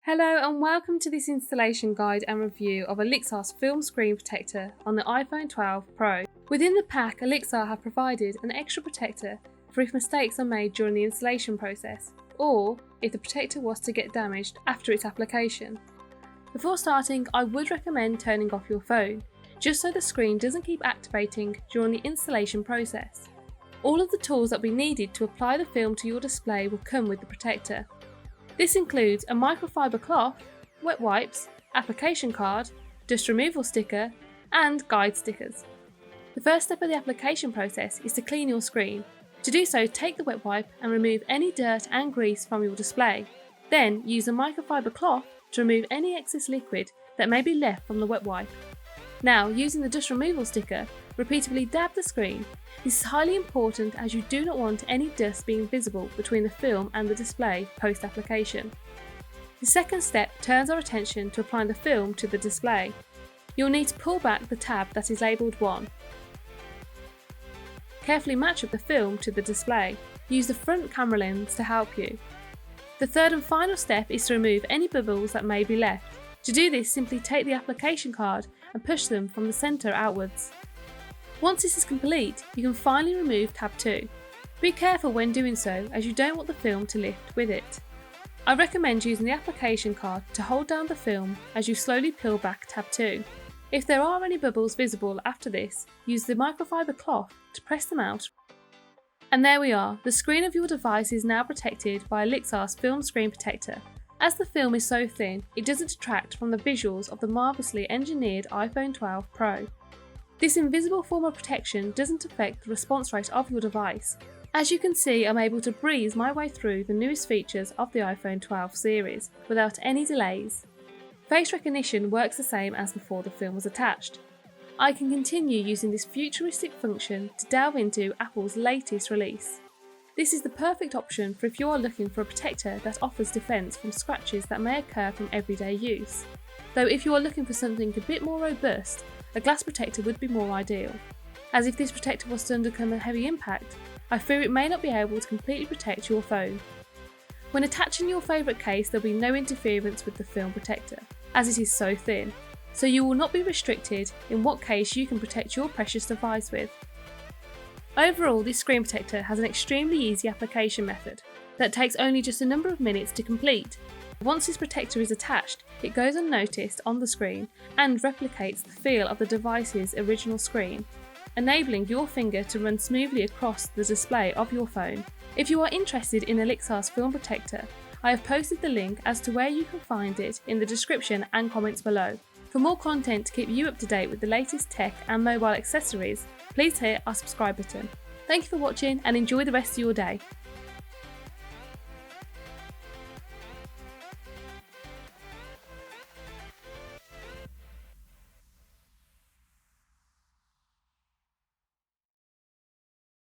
Hello and welcome to this installation guide and review of Olixar's film screen protector on the iPhone 12 Pro. Within the pack, Olixar have provided an extra protector for if mistakes are made during the installation process, or if the protector was to get damaged after its application. Before starting, I would recommend turning off your phone, just so the screen doesn't keep activating during the installation process. All of the tools that will be needed to apply the film to your display will come with the protector. This includes a microfiber cloth, wet wipes, application card, dust removal sticker, and guide stickers. The first step of the application process is to clean your screen. To do so, take the wet wipe and remove any dirt and grease from your display. Then use a microfiber cloth to remove any excess liquid that may be left from the wet wipe. Now, using the dust removal sticker, repeatedly dab the screen. This is highly important as you do not want any dust being visible between the film and the display post-application. The second step turns our attention to applying the film to the display. You'll need to pull back the tab that is labelled 1. Carefully match up the film to the display. Use the front camera lens to help you. The third and final step is to remove any bubbles that may be left. To do this, simply take the application card and push them from the centre outwards. Once this is complete, you can finally remove tab 2. Be careful when doing so, as you don't want the film to lift with it. I recommend using the application card to hold down the film as you slowly peel back tab 2. If there are any bubbles visible after this, use the microfiber cloth to press them out. And there we are, the screen of your device is now protected by Olixar's film screen protector. As the film is so thin, it doesn't detract from the visuals of the marvellously engineered iPhone 12 Pro. This invisible form of protection doesn't affect the response rate of your device. As you can see, I'm able to breeze my way through the newest features of the iPhone 12 series without any delays. Face recognition works the same as before the film was attached. I can continue using this futuristic function to delve into Apple's latest release. This is the perfect option for if you are looking for a protector that offers defence from scratches that may occur from everyday use. Though if you are looking for something a bit more robust, a glass protector would be more ideal, as if this protector was to undergo a heavy impact, I fear it may not be able to completely protect your phone. When attaching your favourite case, there will be no interference with the film protector, as it is so thin, so you will not be restricted in what case you can protect your precious device with. Overall, this screen protector has an extremely easy application method that takes only just a number of minutes to complete. Once this protector is attached, it goes unnoticed on the screen and replicates the feel of the device's original screen, enabling your finger to run smoothly across the display of your phone. If you are interested in Olixar's film protector, I have posted the link as to where you can find it in the description and comments below. For more content to keep you up to date with the latest tech and mobile accessories, please hit our subscribe button. Thank you for watching and enjoy the rest of your day.